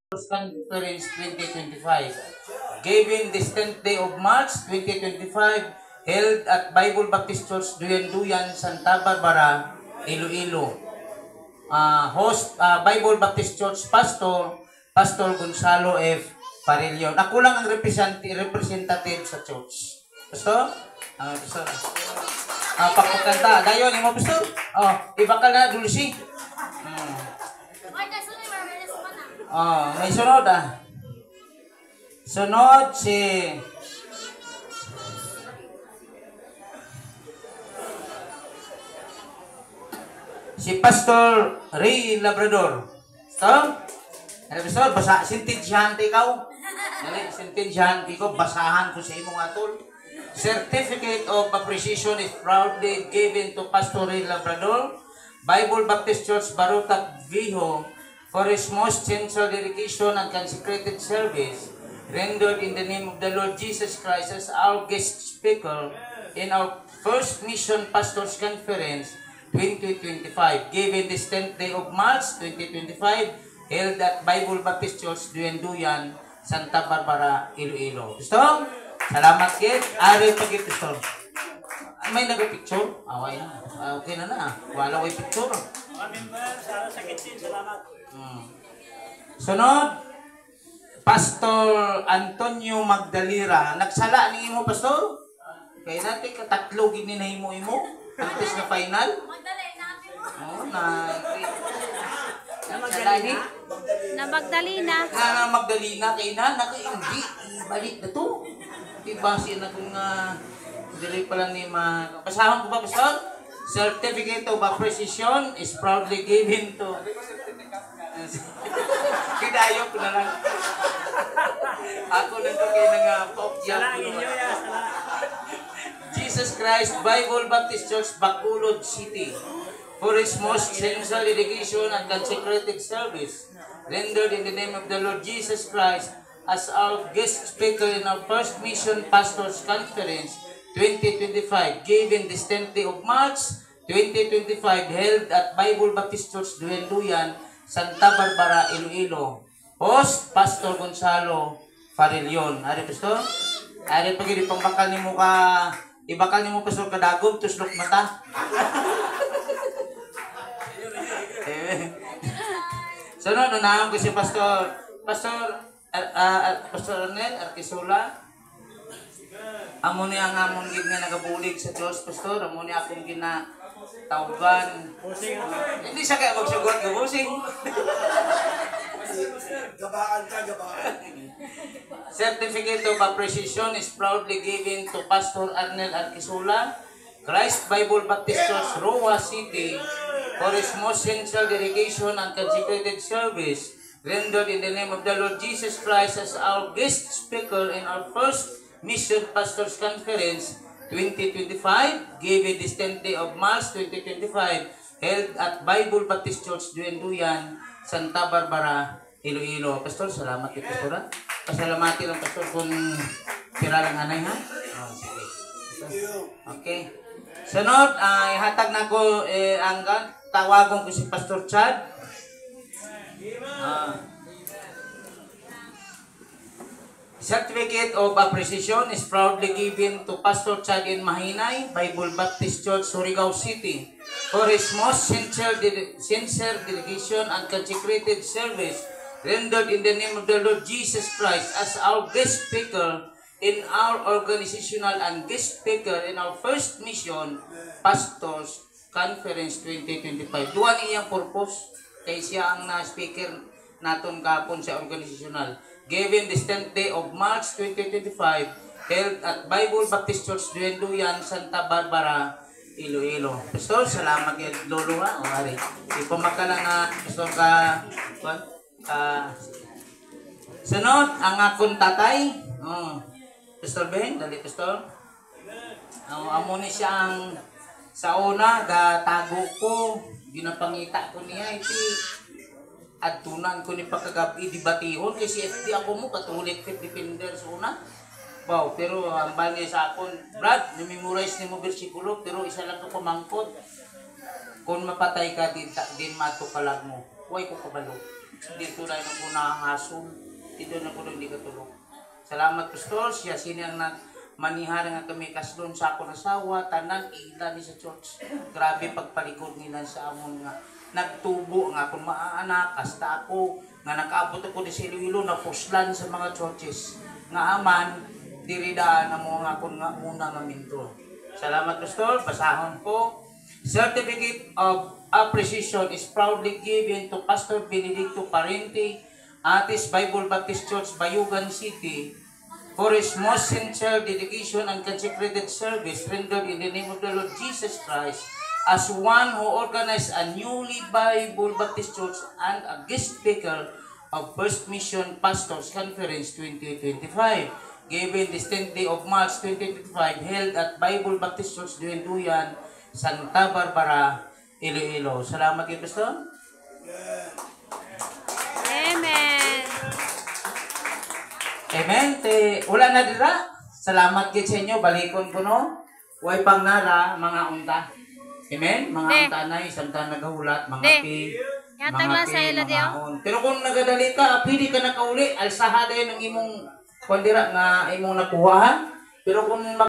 Conference 2025. Given this 10th day of March 2025, held at Bible Baptist Church, Duyan-Duyan, Santa Barbara, Iloilo. Host, Bible Baptist Church Pastor Gonzalo F. Parillon. Ako lang ang representative sa church. Pastor? Pastor. Pakukanta. Dayon, mo Pastor? Iba ka na, Dulce. May sunod Sunod si Pastor Ray Labrador. Pastor, sintensyahan ikaw. Sintensyahan ko, basahan ko sa imong atol. Certificate of Appreciation is proudly given to Pastor Ray Labrador, Bible Baptist Church, Baruta, Viho, for his most sincere dedication and consecrated service rendered in the name of the Lord Jesus Christ as our guest speaker in our first Mission Pastors Conference 2025, given this 10th day of March 2025, held at Bible Baptist Church, Duyan-Duyan, Santa Barbara, Iloilo. Pastor, salamat kid. Ari pagit Pastor. May nag-picture? Away na. Okay na. Wala ko picture. Salamat. Sunod, Pastor Antonio Magdalira. Nagsala ni imo, Pastor? Kaya natin katatlo gini na imo. Antes na final. Na Magdalena. Magdalena kay na hindi balik na to. Diba siya na kung dili pala ni basahan ko ba, Pastor? Certificate of Appreciation is proudly given to Kidayo ko na lang. Ako na ito kayo nga Jesus Christ Bible Baptist Church, Bacolod City, for his most sincere dedication and consecrated service rendered in the name of the Lord Jesus Christ as our guest speaker in our first Mission Pastors Conference 2025, given this 10th day of March 2025, held at Bible Baptist Church, Duyan-Duyan, Santa Barbara, Iloilo. Host, Pastor Gonzalo Parillon. Ari, Pastor? Ari, pag hindi pang bakal ni mo ibakal ni mo, Pastor, kadagom, tuslok mata. Sunod, unahan ko si Pastor Arnel Arquisola. Amo niya ang amon gid nga nagabulig sa Diyos, Pastor. Amo niya akong tawgan. Hindi siya kaya magsugot ng busing. Gabaan. Certificate of Appreciation is proudly given to Pastor Arnel Arquisola, Christ Bible Baptist Church, Roa City, for his most sincere dedication and consecrated service rendered in the name of the Lord Jesus Christ as our guest speaker in our first Mission Pastors Conference 2025, given this 10th day of March 2025, held at Bible Baptist Church, Duyan-Duyan, Santa Barbara, Iloilo. Pastor, salamat kay Pastor. Pasalamati lang, Pastor, kung tira lang anay, ha? Sige. Okay. Sunod, ihatag na ko ang tawagon ko si Pastor Chad. Certificate of Appreciation is proudly given to Pastor Chad in Mahinay, Bible Baptist Church, Surigao City, for his most sincere dedication and consecrated service rendered in the name of the Lord Jesus Christ as our guest speaker in our organizational and guest speaker in our first Mission Pastors Conference 2025. Duwan iyang purpose kay siya ang na-speaker naton kapon sa organizational. Given this 10th day of March 2025, held at Bible Baptist Church, Duyan-Duyan, Santa Barbara, Iloilo. Pastor, salamat kay Lolo ha. Ari. Ipamaka lang na Pastor sunod, ang akong tatay. Pastor Ben, dali Pastor. Amo ni siya ang sa una, tago ko, ginapangita ko niya, at tunan ko ni pagkagabi di batihon kasi FD ako mo Catholic faith defender sa una. Wow, pero ang bani sa akon, Brad, na-memorize ni mo bersikulo pero isa lang ko pamangkot. Kung mapatay ka din mato kalag mo. Huwag ko kabalo. dito na yung unang asong, dito na ko hindi katulong. Salamat, Pastor. Siya sinang manihar nga kami kaslon sa akong asawa, tanan, ila ni sa church. Grabe pagpalikod nila sa amon nga. Nagtubo nga akong maaanak, hasta ako, nga nakaabot ako di sa Iloilo, na puslan sa mga churches. Nga aman, diridaan na mo nga akong nga una nga minto. Salamat, Pastor. Basahon ko. Certificate of Appreciation is proudly given to Pastor Benedicto Parente, Atis Bible Baptist Church, Bayugan City, for his most sincere dedication and consecrated service rendered in the name of the Lord Jesus Christ, as one who organized a newly Bible Baptist Church and a guest speaker of First Mission Pastors Conference 2025, given this 10th day of March 2025, held at Bible Baptist Church, Duyan, Santa Barbara, Iloilo. Salamat kayo, Pastor. Amen. Amen. Wala na dira. Salamat kayo sa inyo. Balikon ko no. Huwag pang nara, mga unta. Amen. Mga unta na, isang ta nagahulat, mga pi. Yatag lang sa ila diyo. Pero kung nagadali ka, pwede ka nakauli. Alsaha din ng imong kondira nga imong nakuha. Pero kung